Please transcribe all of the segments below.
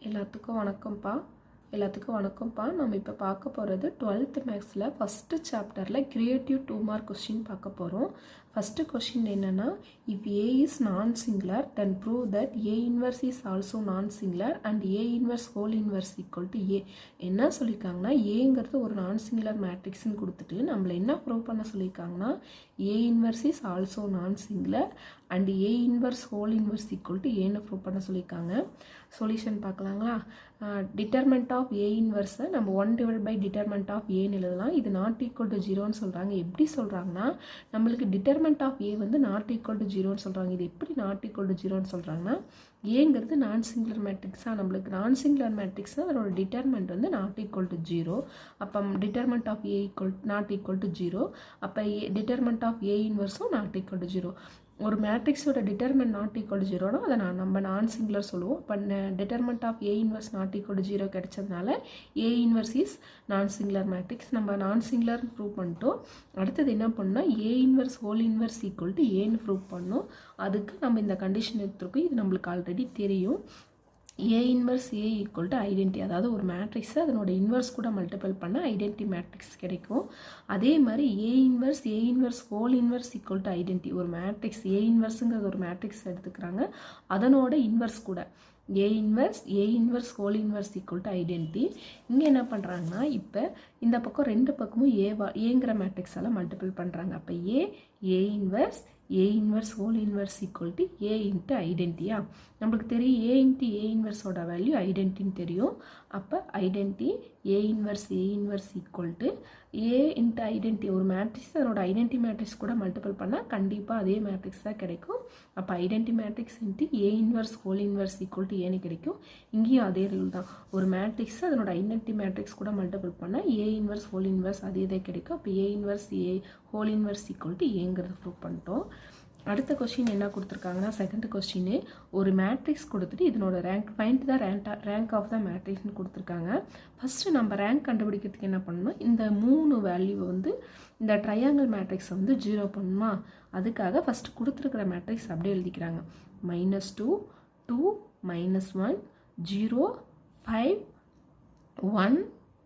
எல்லாத்துக்கும் வணக்கம்ப்பா. நம்ம இப்போ பார்க்க போகிறது 12th மேக்ஸில் ஃபஸ்ட்டு சாப்டரில் கிரியேட்டிவ் 2 மார்க் கொஸ்டின் பார்க்க போகிறோம். ஃபஸ்ட்டு கொஸ்டின் என்னென்னா, if A is non singular then prove that A inverse is also non singular and A inverse whole inverse equal to A. என்ன சொல்லியிருக்காங்கன்னா, ஏங்கிறது ஒரு நான் சிங்குலர் மேட்ரிக்ஸ்ன்னு கொடுத்துட்டு நம்மளை என்ன ப்ரூவ் பண்ண சொல்லியிருக்காங்கன்னா, ஏ inverse is also non singular and A inverse whole inverse equal to ஏன்னு ப்ரூவ் பண்ண சொல்லியிருக்காங்க. சொல்யூஷன் பார்க்கலாங்களா? டிட்டர்மெண்ட் ஆஃப் ஏ இன்வர்ஸை நம்ம 1 / டிட்டர்மெண்ட் ஆஃப் ஏன்னு எழுதலாம். இது நாட் ஈக்குவல் டு 0ன்னு சொல்கிறாங்க. எப்படி சொல்கிறாங்கன்னா, நம்மளுக்கு டிட்டர்மெண்ட் ஆஃப் ஏ வந்து நாட் ஈக்குவல் டு 0ன்னு சொல்கிறாங்க. இது எப்படி நாட் ஈக்குவல் டு 0ன்னு சொல்கிறாங்கன்னா, ஏங்கிறது நான் சிங்குலர் மேட்ரிக்ஸாக, நம்மளுக்கு நான் சிங்குலர் மேட்ரிக்ஸாக அதோட டிட்டர்மெண்ட் வந்து நாட் ஈக்குவல் டு 0. அப்போ determinant of A not equal to 0. அப்போ டிட்டர்மெண்ட் ஆஃப் ஏ இன்வர்ஸும் நாட் ஈக்குவல் டு 0. ஒரு மேட்ரிக்ஸோட டிட்டர்மெண்ட் நாட் ஈக்குவல் டு 0னா அதை நம்ம நான் சிங்குலர் சொல்லுவோம். இப்போ determinant of A inverse not equal to 0 கிடைச்சதுனால A inverse is non singular matrix. நம்ம நான் சிங்குலர்னு ப்ரூவ் பண்ணிட்டோம். அடுத்தது என்ன பண்ணால் A inverse whole inverse equal to ஏன்னு ப்ரூவ் பண்ணோம். அதுக்கு நம்ம இந்த கண்டிஷன் எடுத்துருக்கோம். இது நம்மளுக்கு ஆல்ரெடி தெரியும். ஏ inverse A equal to identity, அதாவது ஒரு மேட்ரிக்ஸை அதனோட இன்வர்ஸ் கூட மல்டிபிள் பண்ண ஐடென்டி மேட்ரிக்ஸ் கிடைக்கும். அதே மாதிரி ஏ inverse whole inverse equal to identity, ஒரு மேட்ரிக்ஸ் ஏ இன்வர்ஸுங்கிறது ஒரு மேட்ரிக்ஸ் எடுத்துக்கிறாங்க, அதனோட இன்வர்ஸ் கூட ஏ inverse whole inverse equal to identity. இங்கே என்ன பண்ணுறாங்கன்னா, இப்போ இந்த பக்கம் ரெண்டு பக்கமும் ஏங்கிற மேட்ரிக்ஸால் மல்டிபிள் பண்ணுறாங்க. அப்போ A inverse whole inverse equal to A into ஐடென்டியா. நம்மளுக்கு தெரியும் ஏ இன்ட்டு ஏ இன்வர்ஸோட வேல்யூ ஐடென்டின்னு தெரியும். அப்போ identity A inverse equal to A into identity, ஒரு மேட்ரிக்ஸ் அதனோட ஐடென்டி மேட்ரிக்ஸ் கூட மல்டிபிள் பண்ணால் கண்டிப்பாக அதே மேட்ரிக்ஸ் தான் கிடைக்கும். அப்போ identity matrix into A inverse whole inverse equal to ஏன்னு கிடைக்கும். இங்கேயும் அதே ரூல் தான். ஒரு மேட்ரிக்ஸ் அதனோட ஐடென்டி மேட்ரிக்ஸ் கூட மல்டிபிள் பண்ணால் ஏ இன்வர்ஸ் ஹோல் இன்வர்ஸ் அதே தான் கிடைக்கும். அப்போ A inverse A whole inverse equal to ஏங்கிறத ப்ரூவ் பண்ணிட்டோம். அடுத்த கொஸ்டின் என்ன கொடுத்துருக்காங்கன்னா, செகண்ட் கொஸ்டின் ஒரு மேட்ரிக்ஸ் கொடுத்துட்டு இதனோட rank find the rank of the மேட்ரிக்ஸ்னு கொடுத்துருக்காங்க. ஃபஸ்ட்டு நம்ம ரேங்க் கண்டுபிடிக்கிறதுக்கு என்ன பண்ணணும், இந்த 3 வேல்யூவை வந்து இந்த ட்ரையாங்கிள் மேட்ரிக்ஸை வந்து 0 பண்ணணுமா. அதுக்காக ஃபஸ்ட்டு கொடுத்துருக்கிற மேட்ரிக்ஸ் அப்படியே எழுதிக்கிறாங்க. -2 2 -1 0 5 1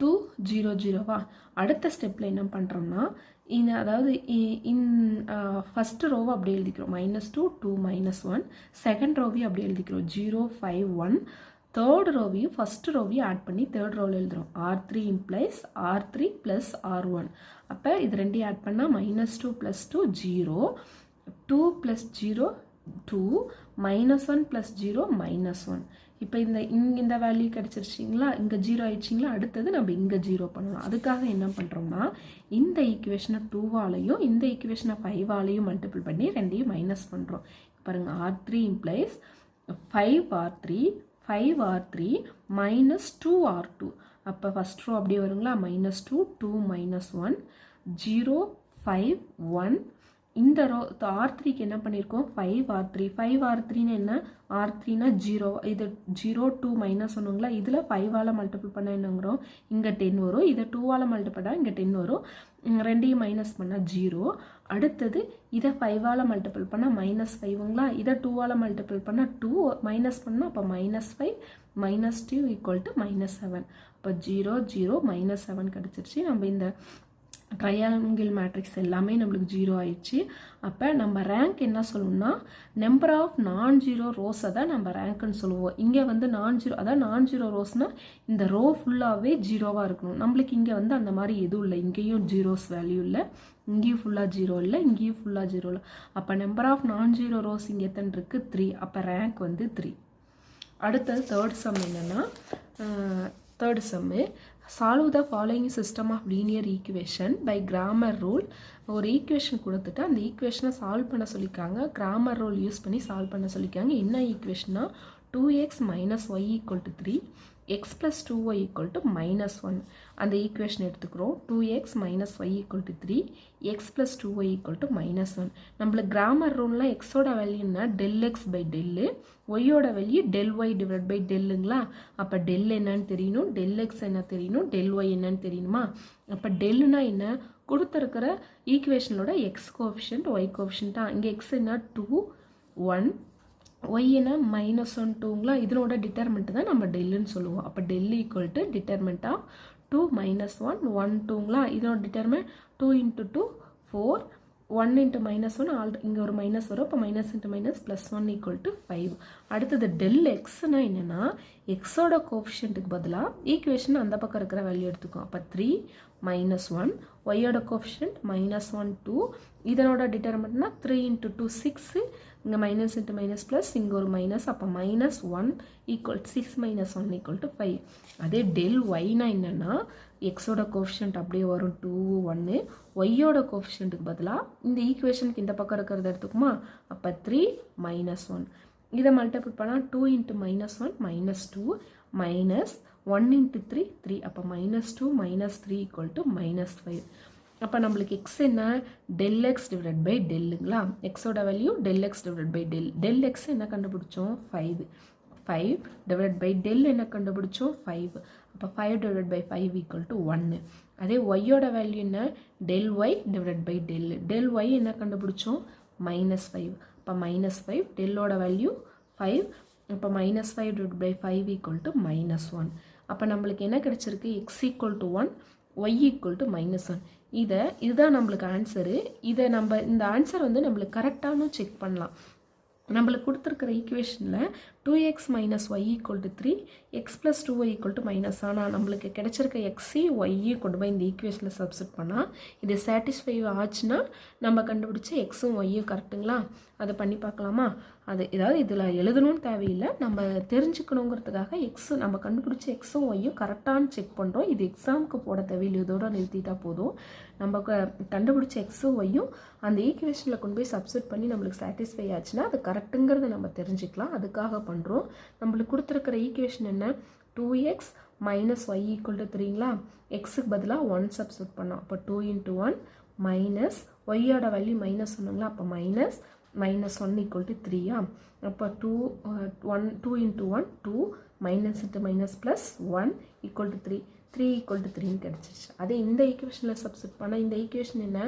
2 0 0வா. அடுத்த ஸ்டெப்பில் என்ன பண்ணுறோம்னா, அதாவது ஃபஸ்ட்டு ரோவை அப்படியே எழுதிக்கிறோம். -2 2 -1. செகண்ட் ரோவையும் அப்படியே எழுதிக்கிறோம் 0 5 1. தேர்ட் ரோவையும் ஃபஸ்ட்டு ரோவையும் ஆட் பண்ணி தேர்ட் ரோவில் எழுதுகிறோம். R3 implies R3 + R1. அப்போ இது ரெண்டையும் ஆட் பண்ணால் -2 + 2 0 2 + 0 2 -1 + 0 -1. இப்போ இந்த வேல்யூ கிடச்சிருச்சிங்களா, இங்கே 0 ஆயிடுச்சிங்களா. அடுத்தது நம்ம இங்கே 0 பண்ணணும். அதுக்காக என்ன பண்ணுறோம்னா, இந்த ஈக்குவேஷனை 2வாலையும் இந்த ஈக்குவேஷனை 5வாலையும் மல்டிபிள் பண்ணி ரெண்டையும் மைனஸ் பண்ணுறோம். பாருங்கள், R3 implies 5R3 -2R2. அப்போ ஃபஸ்ட் ரோ அப்படியே வருங்களா, -2 2 -1 0 5 1. இந்த ரோ R3க்கு என்ன பண்ணியிருக்கோம், 5R3ன்னு என்ன, R3னா 0, இது 0 2 -1ங்களா. இதில் 5ஆல் மல்டிபிள் பண்ணால் என்னங்கிறோம், இங்கே 10 வரும். இதை 2ஆல் மல்டிபிள் பண்ணால் இங்கே 10 வரும். ரெண்டையும் மைனஸ் பண்ணால் 0. அடுத்தது இதை 5ஆல் மல்டிபிள் பண்ணால் -5ங்களா. இதை 2ஆல் மல்டிபிள் பண்ணால் 2 மைனஸ் பண்ணால் அப்போ -5 -2 ஈக்குவல் டு -7. அப்போ 0 0 -7 கிடச்சிருச்சு. நம்ம இந்த ட்ரையாங்கிள் மேட்ரிக்ஸ் எல்லாமே நம்மளுக்கு 0 ஆயிடுச்சு. அப்போ நம்ம ரேங்க் என்ன சொல்லணும்னா, நம்பர் ஆஃப் நான்-ஜீரோ ரோஸை தான் நம்ம ரேங்க்னு சொல்லுவோம். இங்கே வந்து நான்-ஜீரோ ரோஸ்னால் இந்த ரோ ஃபுல்லாகவே 0வாக இருக்கணும். நம்மளுக்கு இங்கே வந்து அந்த மாதிரி எதுவும் இல்லை. இங்கேயும் ஜீரோஸ் வேல்யூ இல்லை, இங்கேயும் ஃபுல்லாக 0 இல்லை, இங்கேயும் ஃபுல்லாக 0 இல்லை. அப்போ நம்பர் ஆஃப் நான்-ஜீரோ ரோஸ் இங்கே எத்தனை இருக்குது, 3. அப்போ ரேங்க் வந்து 3. அடுத்தது தேர்ட் சம் என்னென்னா, third sum solve the following system of linear equation by Cramer rule. ஒரு ஈக்குவேஷன் கொடுத்துட்டு அந்த ஈக்குவேஷனை சால்வ் பண்ண சொல்லியிருக்காங்க. கிராமர் ரூல் யூஸ் பண்ணி சால்வ் பண்ண சொல்லியிருக்காங்க. என்ன ஈக்குவேஷன்னா, 2x - y = 3 x + 2y = -1. அந்த ஈக்குவேஷன் எடுத்துக்கிறோம். 2x - y = 3 x + 2y = -1. நம்மளுக்கு கிராமர் ரூல்னால் எக்ஸோட வேல்யூன்னா ∂x/del, ஒய்யோட வேல்யூ ∂y/del. அப்போ டெல் என்னன்னு தெரியணும், ∂x என்ன தெரியணும், ∂y என்னன்னு தெரியணுமா. அப்போ டெல்லுனா என்ன, கொடுத்துருக்கிற ஈக்குவேஷனோட எக்ஸ் கோஎஃபிஷியன்ட் ஒய் கோஎஃபிஷியன்ட்டா. இங்கே எக்ஸ் என்ன 2 1 ஒய்னா -1 2ங்களா, இதனோட டிட்டர்மெண்ட் தான் நம்ம டெல்லுன்னு சொல்லுவோம். அப்போ del equal to determinant of 2 - 1 1 2ங்களா, இதனோட டிட்டர்மெண்ட் 2 × 2 4 1 × -1 இங்கே ஒரு மைனஸ் வரும். அப்போ மைனஸ் இன்ட்டு மைனஸ் +1 = 5. அடுத்தது டெல் எக்ஸ்னா என்னென்னா எக்ஸோட கோஃபிஷியன்ட்டுக்கு பதிலாக ஈக்குவேஷன் அந்த பக்கம் இருக்கிற வேல்யூ எடுத்துக்கும். அப்போ 3 - 1 ஒய்யோட கோஃபிஷியன்ட் -1 2 இதனோட டிட்டர்மெண்ட்னா 3 × 2 6 இங்கே மைனஸ் இன்ட்டு மைனஸ் ப்ளஸ் இங்கே ஒரு மைனஸ். அப்போ -1 = 6 - 1 = 5. அதே டெல் ஒய்னா என்னென்னா எக்ஸோட கோஃபிஷியன்ட் அப்படியே வரும் 2 1 ஒய்யோட கோஃபிஷியன்ட்டுக்கு பதிலாக இந்த ஈக்குவேஷனுக்கு இந்த பக்கம் இருக்கிறத எடுத்துக்குமா. அப்போ 3 - 1 இதை மல்டிபிள் பண்ணால் 2 × -1 -2 மைனஸ் 1 × 3 3. அப்போ -2 - 3 = -5. அப்போ நம்மளுக்கு எக்ஸ் என்ன டெல் எக்ஸ் டிவைட் பை டெல்லுங்களா, எக்ஸோட value del x divide by del. Del x என்ன கண்டுபிடிச்சோம் 5 5 டிவைட் பை டெல் என்ன கண்டுபிடிச்சோம் 5. அப்போ 5 டிவைட் பை 5 = 1. அதே ஒய்யோட வேல்யூ என்ன del y divide by del. Del y என்ன கண்டுபிடிச்சோம் -5. அப்போ -5 டெல்லோட வேல்யூ 5. இப்போ -5 டிவைட் பை 5 = -1. அப்போ நம்மளுக்கு என்ன கிடைச்சிருக்கு எக்ஸ் = 1 ஒய் = -1. இதுதான் நம்மளுக்கு ஆன்சரு. இதை நம்ம இந்த ஆன்சர் வந்து நம்மளுக்கு கரெக்டானு செக் பண்ணலாம். நம்மளுக்கு கொடுத்துருக்கிற ஈக்குவேஷனில் 2x - y = 3 x + 2y = ஆனால் நம்மளுக்கு கிடைச்சிருக்க எக்ஸி ஒய்யை கொண்டு போய் இந்த ஈக்குவேஷனில் சப்ஸ்டிட் பண்ணால் இது சாட்டிஸ்ஃபை ஆச்சுன்னா நம்ம கண்டுபிடிச்ச எக்ஸும் ஒய்யும் கரெக்டுங்களா. அதை பண்ணி பார்க்கலாமா. ஏதாவது இதில் எழுதணும்னு தேவையில்லை, நம்ம தெரிஞ்சுக்கணுங்கிறதுக்காக நம்ம கண்டுபிடிச்ச எக்ஸும் ஒய்யும் கரெக்டானு செக் பண்ணுறோம். இது எக்ஸாமுக்கு போட தேவையில்லை, இதோட நிறுத்திட்டா போதும். நம்ம கண்டுபிடிச்ச எக்ஸும் ஒய்யும் அந்த ஈக்குவேஷனில் கொண்டு போய் சப்ஸ்டிட் பண்ணி நம்மளுக்கு சாட்டிஸ்ஃபை ஆச்சுன்னா அது கரெக்டுங்கிறத நம்ம தெரிஞ்சுக்கலாம். அதுக்காக பண்ணுறோம். நம்மளுக்கு கொடுத்துருக்கிற ஈக்குவேஷன் என்ன 2x - y = 3ங்களா, எக்ஸுக்கு பதிலாக 1 சப்ஸ்டிட் பண்ணோம். அப்போ 2 × 1 மைனஸ் ஒய்யோட வேல்யூ -1ங்களா, அப்போ -1 = 3. அப்போ 2 × 1 2 மைனஸ் இன்ட்டு மைனஸ் ப்ளஸ் 1 = 3 3 = 3ன்னு கிடச்சிருச்சு. அதே இந்த ஈக்குவேஷனில் சப்ஸ்டிட் பண்ணால் இந்த ஈக்குவேஷன் என்ன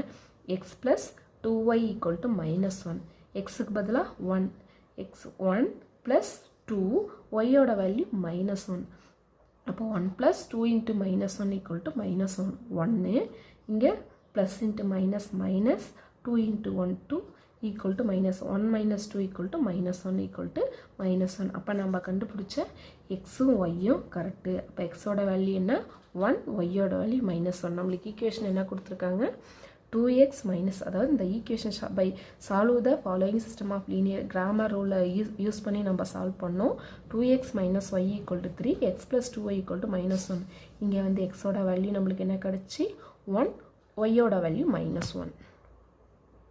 x + 2y = -1. எக்ஸுக்கு பதிலாக 1 x 1 + 2 ஒய்யோட வேல்யூ -1. அப்போ 1 + 2 × -1 = -1 1 இங்கே ப்ளஸ் இன்ட்டு மைனஸ் மைனஸ் 2 × 1 2 = -1 - 2 = -1 = -1. அப்போ நம்ம கண்டுபிடிச்ச எக்ஸும் ஒய்யும் கரெக்டு. அப்போ எக்ஸோட வேல்யூ என்ன 1 ஒய்யோட வேல்யூ -1. நம்மளுக்கு ஈக்குவேஷன் என்ன கொடுத்துருக்காங்க 2x - அதாவது இந்த equation by solve the following system of linear Cramer ரூலை யூஸ் பண்ணி நம்ம சால்வ் பண்ணோம். 2x - y = 3 x + 2y = -1. இங்கே வந்து எக்ஸோட வேல்யூ நம்மளுக்கு என்ன கிடச்சி 1 ஒய்யோட வேல்யூ -1.